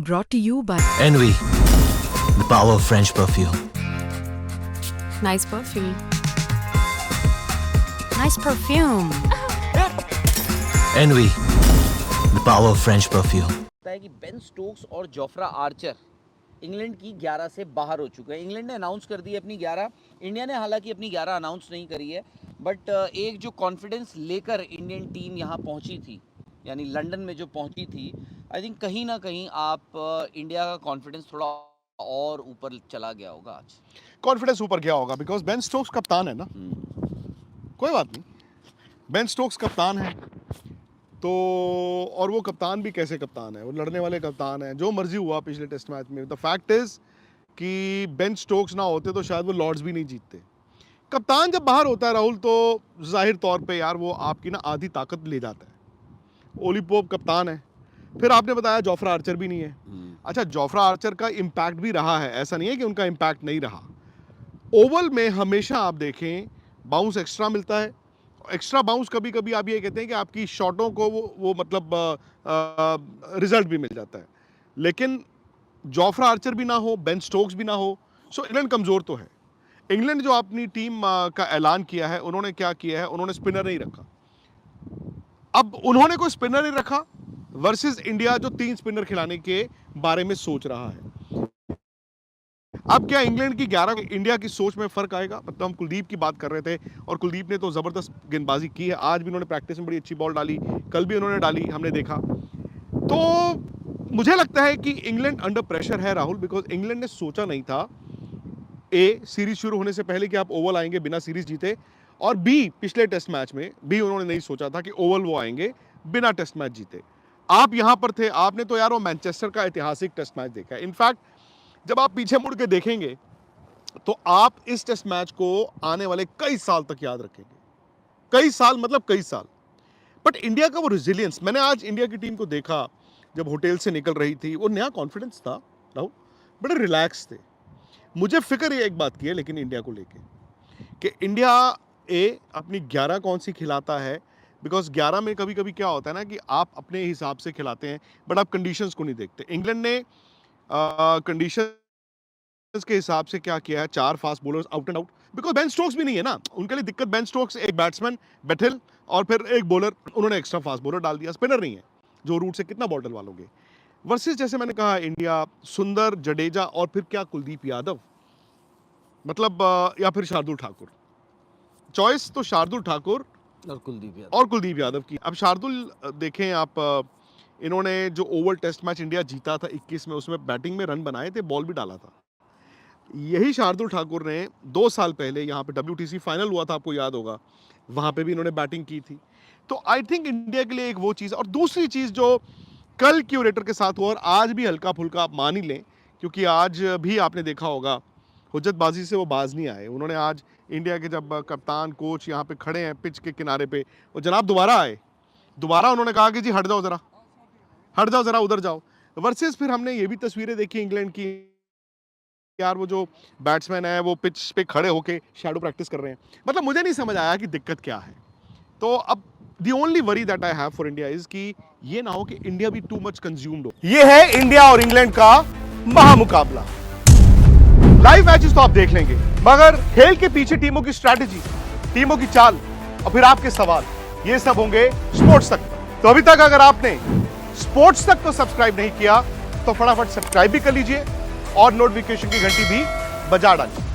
Brought to you by Envy, the power of French perfume. Nice perfume. Nice perfume. Envy, the power of French perfume. है कि Ben Stokes और Jofra Archer England की 11 से बाहर हो चुके हैं। इंग्लैंड ने अनाउंस कर दी है अपनी 11, इंडिया ने हालांकि अपनी 11 अनाउंस नहीं करी है, बट एक जो कॉन्फिडेंस लेकर इंडियन टीम यहाँ पहुँची थी, यानी लंदन में जो पहुँची थी, आई थिंक कहीं ना कहीं आप इंडिया का कॉन्फिडेंस थोड़ा और ऊपर चला गया होगा आज। कॉन्फिडेंस ऊपर गया होगा बिकॉज बेन स्टोक्स कप्तान है ना। कोई बात नहीं, बेन स्टोक्स कप्तान है तो, और वो कप्तान भी कैसे कप्तान है, वो लड़ने वाले कप्तान है। जो मर्जी हुआ पिछले टेस्ट मैच में, द फैक्ट इज कि बेन स्टोक्स ना होते तो शायद वो लॉर्ड्स भी नहीं जीतते। कप्तान जब बाहर होता है राहुल, तो जाहिर तौर पे यार वो आपकी ना आधी ताकत ले जाता है। ओली पोप कप्तान है, फिर आपने बताया जोफ्रा आर्चर भी नहीं है। अच्छा, जोफ्रा आर्चर का इम्पैक्ट भी रहा है, ऐसा नहीं है कि उनका इम्पैक्ट नहीं रहा। ओवल में हमेशा आप देखें बाउंस एक्स्ट्रा मिलता है। एक्स्ट्रा बाउंस कभी कभी आप ये कहते हैं कि आपकी शॉटों को वो मतलब रिजल्ट भी मिल जाता है, लेकिन जोफ्रा आर्चर भी ना हो, बेन स्टोक्स भी ना हो, सो इंग्लैंड कमज़ोर तो है। इंग्लैंड जो अपनी टीम का ऐलान किया है, उन्होंने क्या किया है, उन्होंने स्पिनर नहीं रखा। अब उन्होंने कोई स्पिनर नहीं रखा वर्सेस इंडिया जो 3 स्पिनर खिलाने के बारे में सोच रहा है। अब क्या इंग्लैंड की 11 इंडिया की सोच में फर्क आएगा? मतलब हम कुलदीप की बात कर रहे थे और कुलदीप ने तो जबरदस्त गेंदबाजी की है। आज भी उन्होंने प्रैक्टिस में बड़ी अच्छी बॉल डाली, कल भी उन्होंने डाली, हमने देखा। तो मुझे लगता है कि इंग्लैंड अंडर प्रेशर है राहुल, बिकॉज इंग्लैंड ने सोचा नहीं था सीरीज शुरू होने से पहले कि आप ओवल आएंगे बिना सीरीज जीते, और पिछले टेस्ट मैच में भी उन्होंने नहीं सोचा था कि ओवल वो आएंगे बिना टेस्ट मैच जीते। आप यहां पर थे, आपने तो यार वो मैनचेस्टर का ऐतिहासिक टेस्ट मैच देखा है। इनफैक्ट जब आप पीछे मुड़ के देखेंगे तो आप इस टेस्ट मैच को आने वाले कई साल तक याद रखेंगे। कई साल मतलब कई साल। बट इंडिया का वो रेजिलियंस, मैंने आज इंडिया की टीम को देखा जब होटल से निकल रही थी, वो नया कॉन्फिडेंस था राहुल, बड़े रिलैक्स थे। मुझे फिक्र ये एक बात की है लेकिन इंडिया को लेके कि इंडिया अपनी 11 कौन सी खिलाता है, बिकॉज 11 में कभी कभी क्या होता है ना कि आप अपने हिसाब से खिलाते हैं बट आप कंडीशंस को नहीं देखते। इंग्लैंड ने कंडीशंस के हिसाब से क्या किया है, 4 fast bowlers out and out, because Ben Stokes भी नहीं है ना उनके लिए दिक्कत। बेन स्टोक्स एक बैट्समैन बैठल और फिर एक बॉलर, उन्होंने एक्स्ट्रा फास्ट बॉलर डाल दिया। स्पिनर नहीं है जो रूट से कितना बॉल डलवालोगे। वर्सेस जैसे मैंने कहा इंडिया, सुंदर, जडेजा और फिर क्या कुलदीप यादव, मतलब या फिर शार्दुल ठाकुर। चॉइस तो शार्दुल ठाकुर और कुलदीप यादव की। अब शार्दुल देखें आप, इन्होंने जो ओवल टेस्ट मैच इंडिया जीता था 21 में, उसमें बैटिंग में रन बनाए थे, बॉल भी डाला था। यही शार्दुल ठाकुर ने 2 साल पहले यहाँ पे WTC फाइनल हुआ था, आपको याद होगा, वहाँ पे भी इन्होंने बैटिंग की थी। तो आई थिंक इंडिया के लिए एक वो चीज़, और दूसरी चीज़ जो कल क्यूरेटर के साथ हुआ और आज भी हल्का फुल्का आप मान ही लें, क्योंकि आज भी आपने देखा होगा हुज्जतबाजी से वो बाज नहीं आए। उन्होंने आज इंडिया के जब कप्तान कोच यहाँ पे खड़े हैं पिच के किनारे पे, वो जनाब दोबारा आए, दोबारा उन्होंने कहा कि जी हट जाओ ज़रा उधर जाओ। वर्सेस फिर हमने ये भी तस्वीरें देखी इंग्लैंड की, यार वो जो बैट्समैन है वो पिच पे खड़े होके शैडो प्रैक्टिस कर रहे हैं। मतलब मुझे नहीं समझ आया कि दिक्कत क्या है। तो अब the only worry that I have for India is कि ये ना हो कि इंडिया भी टू मच कंज्यूम्ड हो। ये है इंडिया और इंग्लैंड का महामुकाबला। लाइव मैचेस तो आप देख लेंगे, मगर खेल के पीछे टीमों की स्ट्रैटेजी, टीमों की चाल और फिर आपके सवाल, ये सब होंगे स्पोर्ट्स तक। तो अभी तक अगर आपने स्पोर्ट्स तक तो सब्सक्राइब नहीं किया तो फटाफट सब्सक्राइब भी कर लीजिए और नोटिफिकेशन की घंटी भी बजा डालिए।